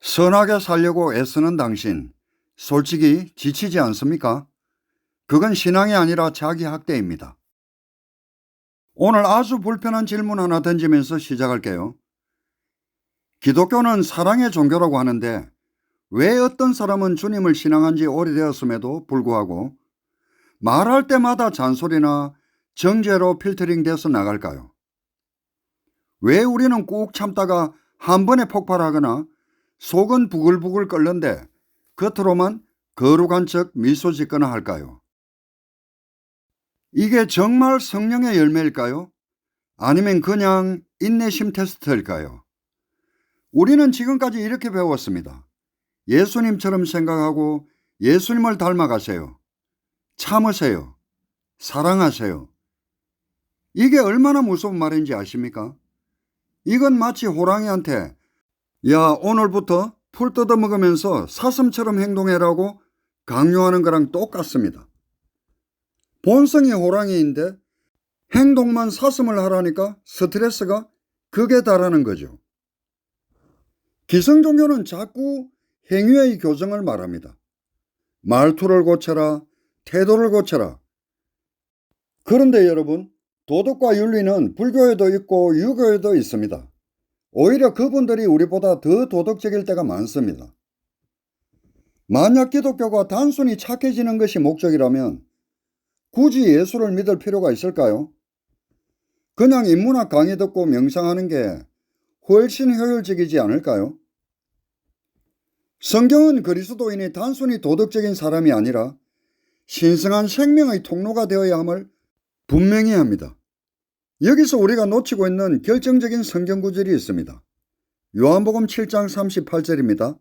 선하게 살려고 애쓰는 당신, 솔직히 지치지 않습니까? 그건 신앙이 아니라 자기 학대입니다. 오늘 아주 불편한 질문 하나 던지면서 시작할게요. 기독교는 사랑의 종교라고 하는데 왜 어떤 사람은 주님을 신앙한 지 오래되었음에도 불구하고 말할 때마다 잔소리나 정죄로 필터링 돼서 나갈까요? 왜 우리는 꾹 참다가 한 번에 폭발하거나 속은 부글부글 끓는데 겉으로만 거룩한 척 미소 짓거나 할까요? 이게 정말 성령의 열매일까요? 아니면 그냥 인내심 테스트일까요? 우리는 지금까지 이렇게 배웠습니다. 예수님처럼 생각하고 예수님을 닮아가세요. 참으세요. 사랑하세요. 이게 얼마나 무서운 말인지 아십니까? 이건 마치 호랑이한테 야, 오늘부터 풀 뜯어 먹으면서 사슴처럼 행동해라고 강요하는 거랑 똑같습니다. 본성이 호랑이인데 행동만 사슴을 하라니까 스트레스가 극에 달하는 거죠. 기성종교는 자꾸 행위의 교정을 말합니다. 말투를 고쳐라, 태도를 고쳐라. 그런데 여러분, 도덕과 윤리는 불교에도 있고 유교에도 있습니다. 오히려 그분들이 우리보다 더 도덕적일 때가 많습니다. 만약 기독교가 단순히 착해지는 것이 목적이라면 굳이 예수를 믿을 필요가 있을까요? 그냥 인문학 강의 듣고 명상하는 게 훨씬 효율적이지 않을까요? 성경은 그리스도인이 단순히 도덕적인 사람이 아니라 신성한 생명의 통로가 되어야 함을 분명히 합니다. 여기서 우리가 놓치고 있는 결정적인 성경 구절이 있습니다. 요한복음 7장 38절입니다.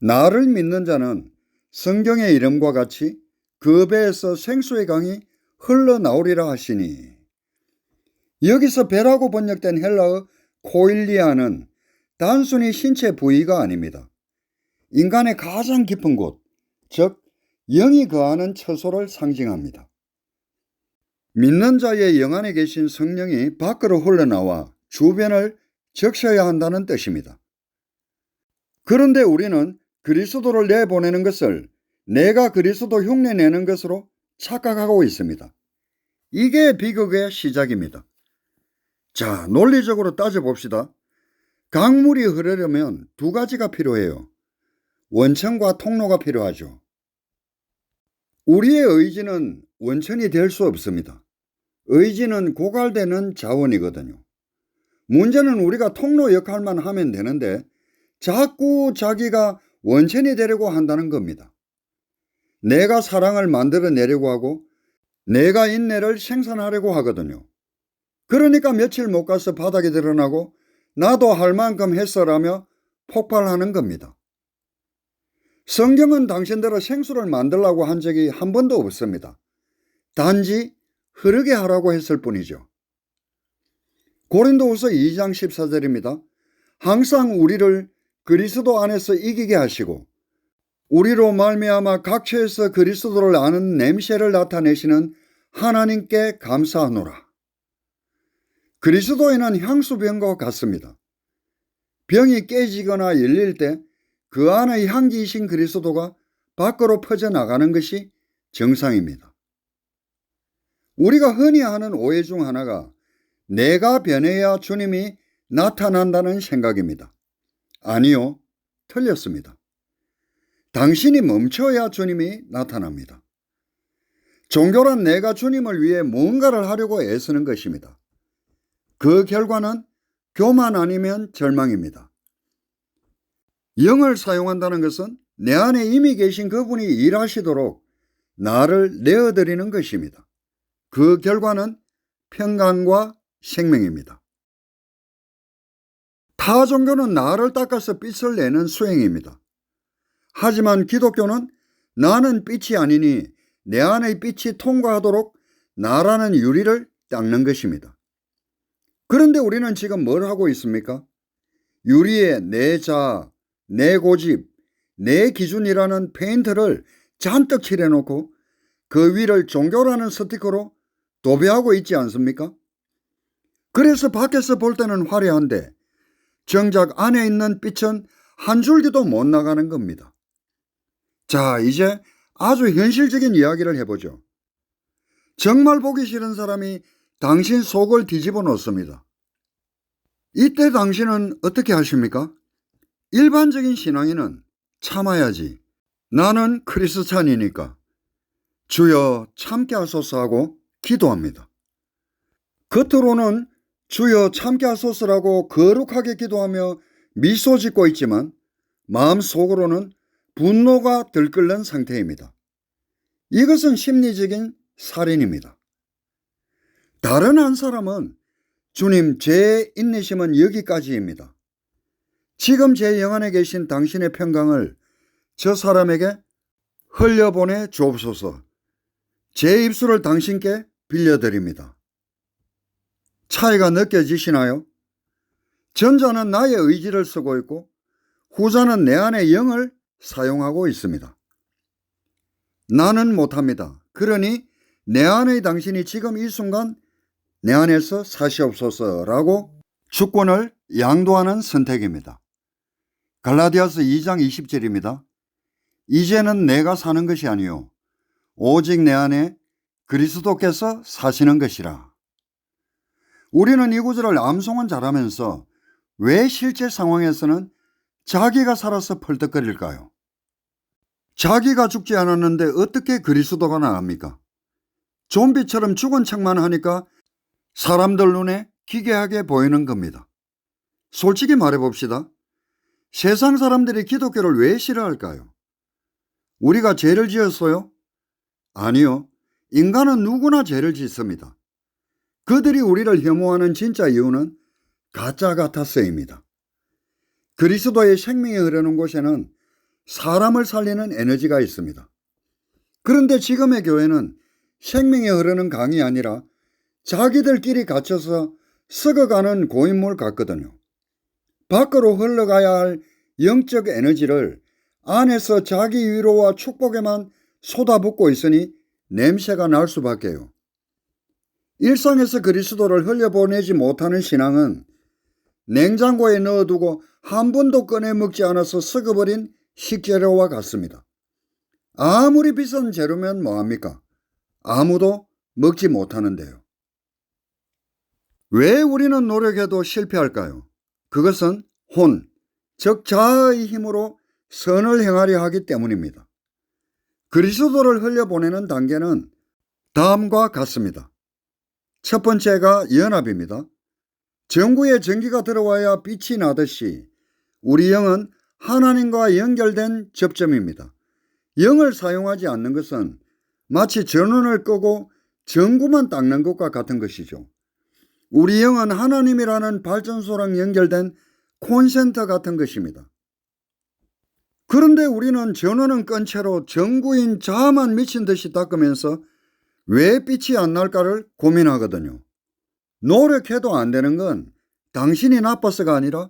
나를 믿는 자는 성경의 이름과 같이 그 배에서 생수의 강이 흘러나오리라 하시니. 여기서 배라고 번역된 헬라어 코일리아는 단순히 신체 부위가 아닙니다. 인간의 가장 깊은 곳, 즉 영이 거하는 처소를 상징합니다. 믿는 자의 영 안에 계신 성령이 밖으로 흘러나와 주변을 적셔야 한다는 뜻입니다. 그런데 우리는 그리스도를 내보내는 것을 내가 그리스도 흉내내는 것으로 착각하고 있습니다. 이게 비극의 시작입니다. 자, 논리적으로 따져봅시다. 강물이 흐르려면 두 가지가 필요해요. 원천과 통로가 필요하죠. 우리의 의지는 원천이 될 수 없습니다. 의지는 고갈되는 자원이거든요. 문제는 우리가 통로 역할만 하면 되는데 자꾸 자기가 원천이 되려고 한다는 겁니다. 내가 사랑을 만들어내려고 하고 내가 인내를 생산하려고 하거든요. 그러니까 며칠 못 가서 바닥이 드러나고 나도 할 만큼 했어라며 폭발하는 겁니다. 성경은 당신들의 생수를 만들라고 한 적이 한 번도 없습니다. 단지 흐르게 하라고 했을 뿐이죠. 고린도후서 2장 14절입니다. 항상 우리를 그리스도 안에서 이기게 하시고 우리로 말미암아 각처에서 그리스도를 아는 냄새를 나타내시는 하나님께 감사하노라. 그리스도인은 향수병과 같습니다. 병이 깨지거나 열릴 때 그 안의 향기이신 그리스도가 밖으로 퍼져나가는 것이 정상입니다. 우리가 흔히 하는 오해 중 하나가 내가 변해야 주님이 나타난다는 생각입니다. 아니요, 틀렸습니다. 당신이 멈춰야 주님이 나타납니다. 종교란 내가 주님을 위해 뭔가를 하려고 애쓰는 것입니다. 그 결과는 교만 아니면 절망입니다. 영을 사용한다는 것은 내 안에 이미 계신 그분이 일하시도록 나를 내어드리는 것입니다. 그 결과는 평강과 생명입니다. 타 종교는 나를 닦아서 빛을 내는 수행입니다. 하지만 기독교는 나는 빛이 아니니 내 안의 빛이 통과하도록 나라는 유리를 닦는 것입니다. 그런데 우리는 지금 뭘 하고 있습니까? 유리에 내 자아, 내 고집, 내 기준이라는 페인트를 잔뜩 칠해놓고 그 위를 종교라는 스티커로 도배하고 있지 않습니까? 그래서 밖에서 볼 때는 화려한데 정작 안에 있는 빛은 한 줄기도 못 나가는 겁니다. 자, 이제 아주 현실적인 이야기를 해보죠. 정말 보기 싫은 사람이 당신 속을 뒤집어 놓습니다. 이때 당신은 어떻게 하십니까? 일반적인 신앙인은 참아야지. 나는 크리스찬이니까 주여 참게 하소서 하고 기도합니다. 겉으로는 주여 참게 하소서라고 거룩하게 기도하며 미소 짓고 있지만 마음속으로는 분노가 들끓는 상태입니다. 이것은 심리적인 살인입니다. 다른 한 사람은 주님, 제 인내심은 여기까지입니다. 지금 제 영안에 계신 당신의 평강을 저 사람에게 흘려보내 주옵소서. 제 입술을 당신께 빌려드립니다. 차이가 느껴지시나요? 전자는 나의 의지를 쓰고 있고 후자는 내 안의 영을 사용하고 있습니다. 나는 못합니다. 그러니 내 안의 당신이 지금 이 순간 내 안에서 사시옵소서라고 주권을 양도하는 선택입니다. 갈라디아서 2장 20절입니다. 이제는 내가 사는 것이 아니요 오직 내 안에 그리스도께서 사시는 것이라. 우리는 이 구절을 암송은 잘하면서 왜 실제 상황에서는 자기가 살아서 펄떡거릴까요? 자기가 죽지 않았는데 어떻게 그리스도가 나갑니까? 좀비처럼 죽은 척만 하니까 사람들 눈에 기괴하게 보이는 겁니다. 솔직히 말해봅시다. 세상 사람들이 기독교를 왜 싫어할까요? 우리가 죄를 지었어요? 아니요. 인간은 누구나 죄를 짓습니다. 그들이 우리를 혐오하는 진짜 이유는 가짜 같아서입니다. 그리스도의 생명이 흐르는 곳에는 사람을 살리는 에너지가 있습니다. 그런데 지금의 교회는 생명이 흐르는 강이 아니라 자기들끼리 갇혀서 썩어가는 고인물 같거든요. 밖으로 흘러가야 할 영적 에너지를 안에서 자기 위로와 축복에만 쏟아붓고 있으니 냄새가 날 수밖에요. 일상에서 그리스도를 흘려보내지 못하는 신앙은 냉장고에 넣어두고 한 번도 꺼내 먹지 않아서 썩어버린 식재료와 같습니다. 아무리 비싼 재료면 뭐합니까? 아무도 먹지 못하는데요. 왜 우리는 노력해도 실패할까요? 그것은 혼, 즉 자아의 힘으로 선을 행하려 하기 때문입니다. 그리스도를 흘려보내는 단계는 다음과 같습니다. 첫 번째가 연합입니다. 전구에 전기가 들어와야 빛이 나듯이 우리 영은 하나님과 연결된 접점입니다. 영을 사용하지 않는 것은 마치 전원을 끄고 전구만 닦는 것과 같은 것이죠. 우리 영은 하나님이라는 발전소랑 연결된 콘센터 같은 것입니다. 그런데 우리는 전원은 끈 채로 전구인 자아만 미친 듯이 닦으면서 왜 빛이 안 날까를 고민하거든요. 노력해도 안 되는 건 당신이 나빠서가 아니라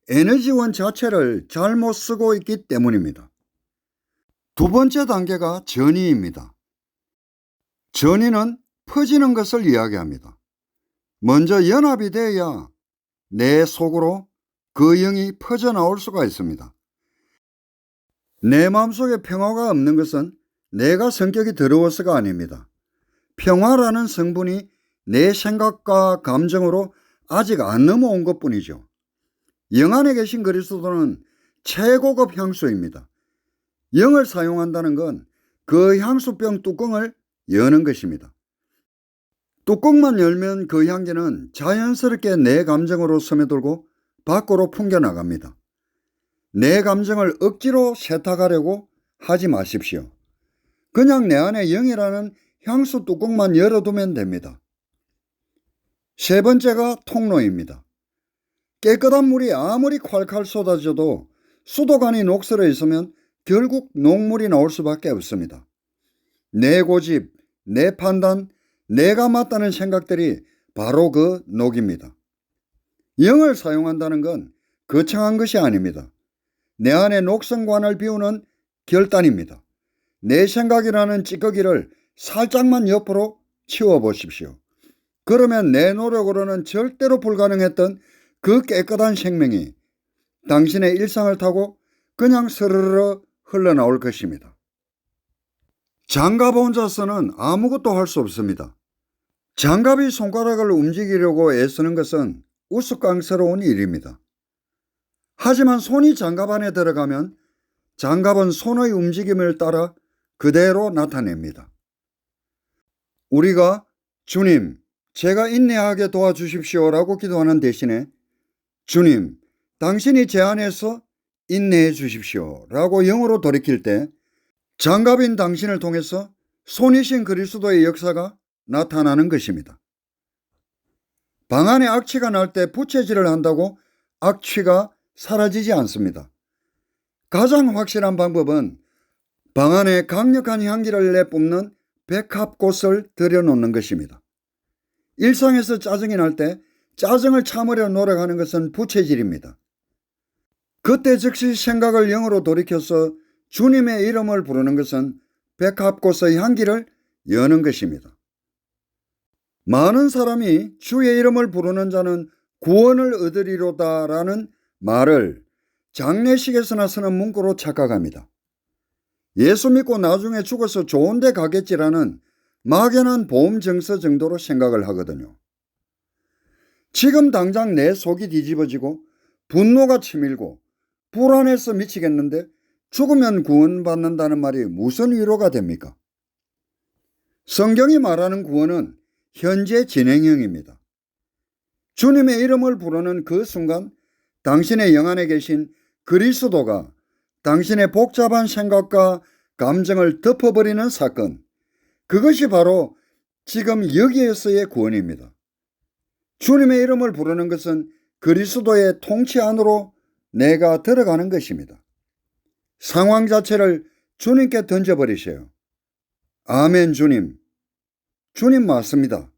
에너지원 자체를 잘못 쓰고 있기 때문입니다. 두 번째 단계가 전이입니다. 전이는 퍼지는 것을 이야기합니다. 먼저 연합이 되어야 내 속으로 그 영이 퍼져나올 수가 있습니다. 내 마음속에 평화가 없는 것은 내가 성격이 더러워서가 아닙니다. 평화라는 성분이 내 생각과 감정으로 아직 안 넘어온 것뿐이죠. 영 안에 계신 그리스도는 최고급 향수입니다. 영을 사용한다는 건 그 향수병 뚜껑을 여는 것입니다. 뚜껑만 열면 그 향기는 자연스럽게 내 감정으로 스며들고 밖으로 풍겨나갑니다. 내 감정을 억지로 세탁하려고 하지 마십시오. 그냥 내 안에 영이라는 향수 뚜껑만 열어두면 됩니다. 세 번째가 통로입니다. 깨끗한 물이 아무리 콸콸 쏟아져도 수도관이 녹슬어 있으면 결국 녹물이 나올 수밖에 없습니다. 내 고집, 내 판단, 내가 맞다는 생각들이 바로 그 녹입니다. 영을 사용한다는 건 거창한 것이 아닙니다. 내 안의 녹성관을 비우는 결단입니다. 내 생각이라는 찌꺼기를 살짝만 옆으로 치워보십시오. 그러면 내 노력으로는 절대로 불가능했던 그 깨끗한 생명이 당신의 일상을 타고 그냥 스르르 흘러나올 것입니다. 장갑 혼자서는 아무것도 할 수 없습니다. 장갑이 손가락을 움직이려고 애쓰는 것은 우스꽝스러운 일입니다. 하지만 손이 장갑 안에 들어가면 장갑은 손의 움직임을 따라 그대로 나타냅니다. 우리가 주님, 제가 인내하게 도와주십시오라고 기도하는 대신에 주님, 당신이 제 안에서 인내해 주십시오라고 영으로 돌이킬 때 장갑인 당신을 통해서 손이신 그리스도의 역사가 나타나는 것입니다. 방 안에 악취가 날 때 부채질을 한다고 악취가 사라지지 않습니다. 가장 확실한 방법은 방 안에 강력한 향기를 내뿜는 백합꽃을 들여놓는 것입니다. 일상에서 짜증이 날 때 짜증을 참으려 노력하는 것은 부채질입니다. 그때 즉시 생각을 영으로 돌이켜서 주님의 이름을 부르는 것은 백합꽃의 향기를 여는 것입니다. 많은 사람이 주의 이름을 부르는 자는 구원을 얻으리로다라는 말을 장례식에서나 쓰는 문구로 착각합니다. 예수 믿고 나중에 죽어서 좋은 데 가겠지라는 막연한 보험 정서 정도로 생각을 하거든요. 지금 당장 내 속이 뒤집어지고 분노가 치밀고 불안해서 미치겠는데 죽으면 구원받는다는 말이 무슨 위로가 됩니까? 성경이 말하는 구원은 현재 진행형입니다. 주님의 이름을 부르는 그 순간 당신의 영 안에 계신 그리스도가 당신의 복잡한 생각과 감정을 덮어버리는 사건, 그것이 바로 지금 여기에서의 구원입니다. 주님의 이름을 부르는 것은 그리스도의 통치 안으로 내가 들어가는 것입니다. 상황 자체를 주님께 던져버리세요. 아멘 주님. 주님 맞습니다.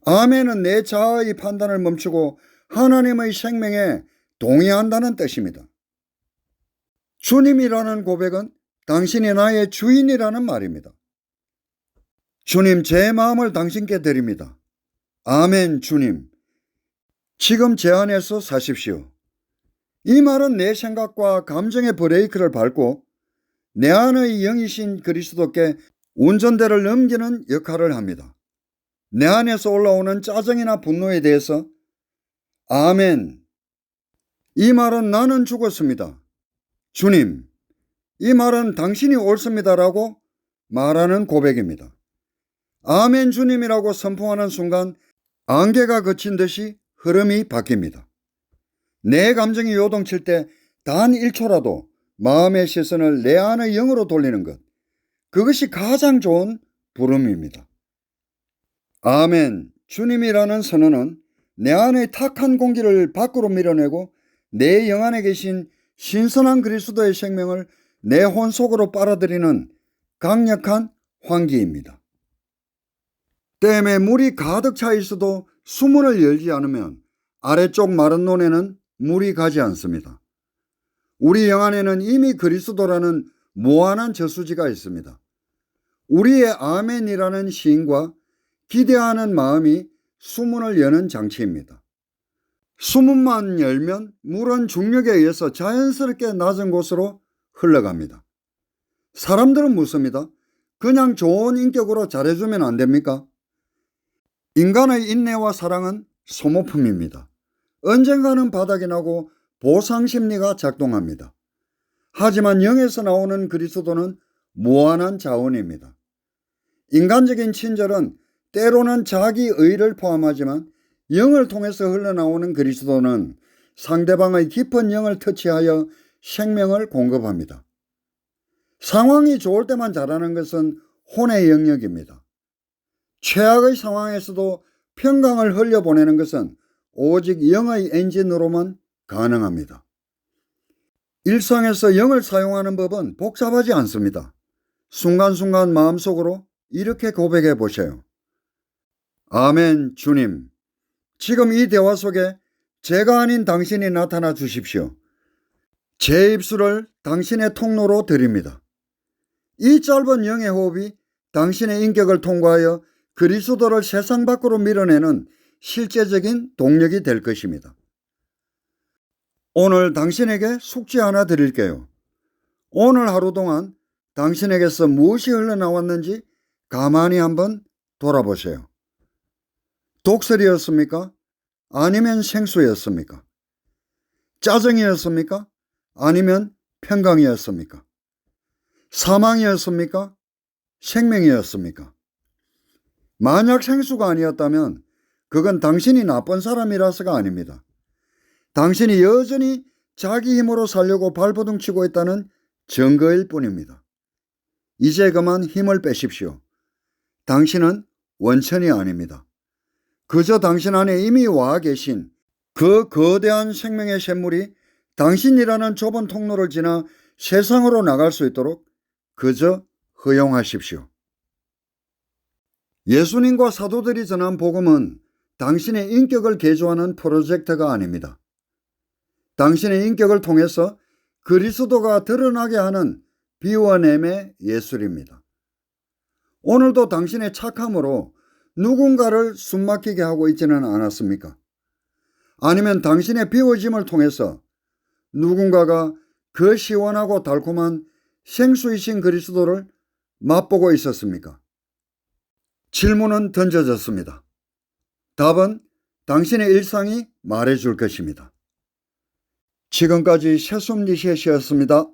아멘은 내 자아의 판단을 멈추고 하나님의 생명에 동의한다는 뜻입니다. 주님이라는 고백은 당신이 나의 주인이라는 말입니다. 주님, 제 마음을 당신께 드립니다. 아멘 주님. 지금 제 안에서 사십시오. 이 말은 내 생각과 감정의 브레이크를 밟고 내 안의 영이신 그리스도께 운전대를 넘기는 역할을 합니다. 내 안에서 올라오는 짜증이나 분노에 대해서 아멘. 이 말은 나는 죽었습니다. 주님, 이 말은 당신이 옳습니다라고 말하는 고백입니다. 아멘 주님이라고 선포하는 순간 안개가 거친 듯이 흐름이 바뀝니다. 내 감정이 요동칠 때 단 1초라도 마음의 시선을 내 안의 영으로 돌리는 것, 그것이 가장 좋은 부름입니다. 아멘 주님이라는 선언은 내 안의 탁한 공기를 밖으로 밀어내고 내 영 안에 계신 신선한 그리스도의 생명을 내 혼 속으로 빨아들이는 강력한 환기입니다. 댐에 물이 가득 차 있어도 수문을 열지 않으면 아래쪽 마른 논에는 물이 가지 않습니다. 우리 영 안에는 이미 그리스도라는 무한한 저수지가 있습니다. 우리의 아멘이라는 시인과 기대하는 마음이 수문을 여는 장치입니다. 수문만 열면 물은 중력에 의해서 자연스럽게 낮은 곳으로 흘러갑니다. 사람들은 묻습니다. 그냥 좋은 인격으로 잘해주면 안 됩니까? 인간의 인내와 사랑은 소모품입니다. 언젠가는 바닥이 나고 보상심리가 작동합니다. 하지만 영에서 나오는 그리스도는 무한한 자원입니다. 인간적인 친절은 때로는 자기 의를 포함하지만 영을 통해서 흘러나오는 그리스도는 상대방의 깊은 영을 터치하여 생명을 공급합니다. 상황이 좋을 때만 잘하는 것은 혼의 영역입니다. 최악의 상황에서도 평강을 흘려보내는 것은 오직 영의 엔진으로만 가능합니다. 일상에서 영을 사용하는 법은 복잡하지 않습니다. 순간순간 마음속으로 이렇게 고백해 보세요. 아멘 주님, 지금 이 대화 속에 제가 아닌 당신이 나타나 주십시오. 제 입술을 당신의 통로로 드립니다. 이 짧은 영의 호흡이 당신의 인격을 통과하여 그리스도를 세상 밖으로 밀어내는 실제적인 동력이 될 것입니다. 오늘 당신에게 숙제 하나 드릴게요. 오늘 하루 동안 당신에게서 무엇이 흘러나왔는지 가만히 한번 돌아보세요. 독설이었습니까? 아니면 생수였습니까? 짜증이었습니까? 아니면 평강이었습니까? 사망이었습니까? 생명이었습니까? 만약 생수가 아니었다면 그건 당신이 나쁜 사람이라서가 아닙니다. 당신이 여전히 자기 힘으로 살려고 발버둥치고 있다는 증거일 뿐입니다. 이제 그만 힘을 빼십시오. 당신은 원천이 아닙니다. 그저 당신 안에 이미 와 계신 그 거대한 생명의 샘물이 당신이라는 좁은 통로를 지나 세상으로 나갈 수 있도록 그저 허용하십시오. 예수님과 사도들이 전한 복음은 당신의 인격을 개조하는 프로젝트가 아닙니다. 당신의 인격을 통해서 그리스도가 드러나게 하는 비워냄의 예술입니다. 오늘도 당신의 착함으로 누군가를 숨막히게 하고 있지는 않았습니까? 아니면 당신의 비워짐을 통해서 누군가가 그 시원하고 달콤한 생수이신 그리스도를 맛보고 있었습니까? 질문은 던져졌습니다. 답은 당신의 일상이 말해줄 것입니다. 지금까지 셰솜니셰시였습니다.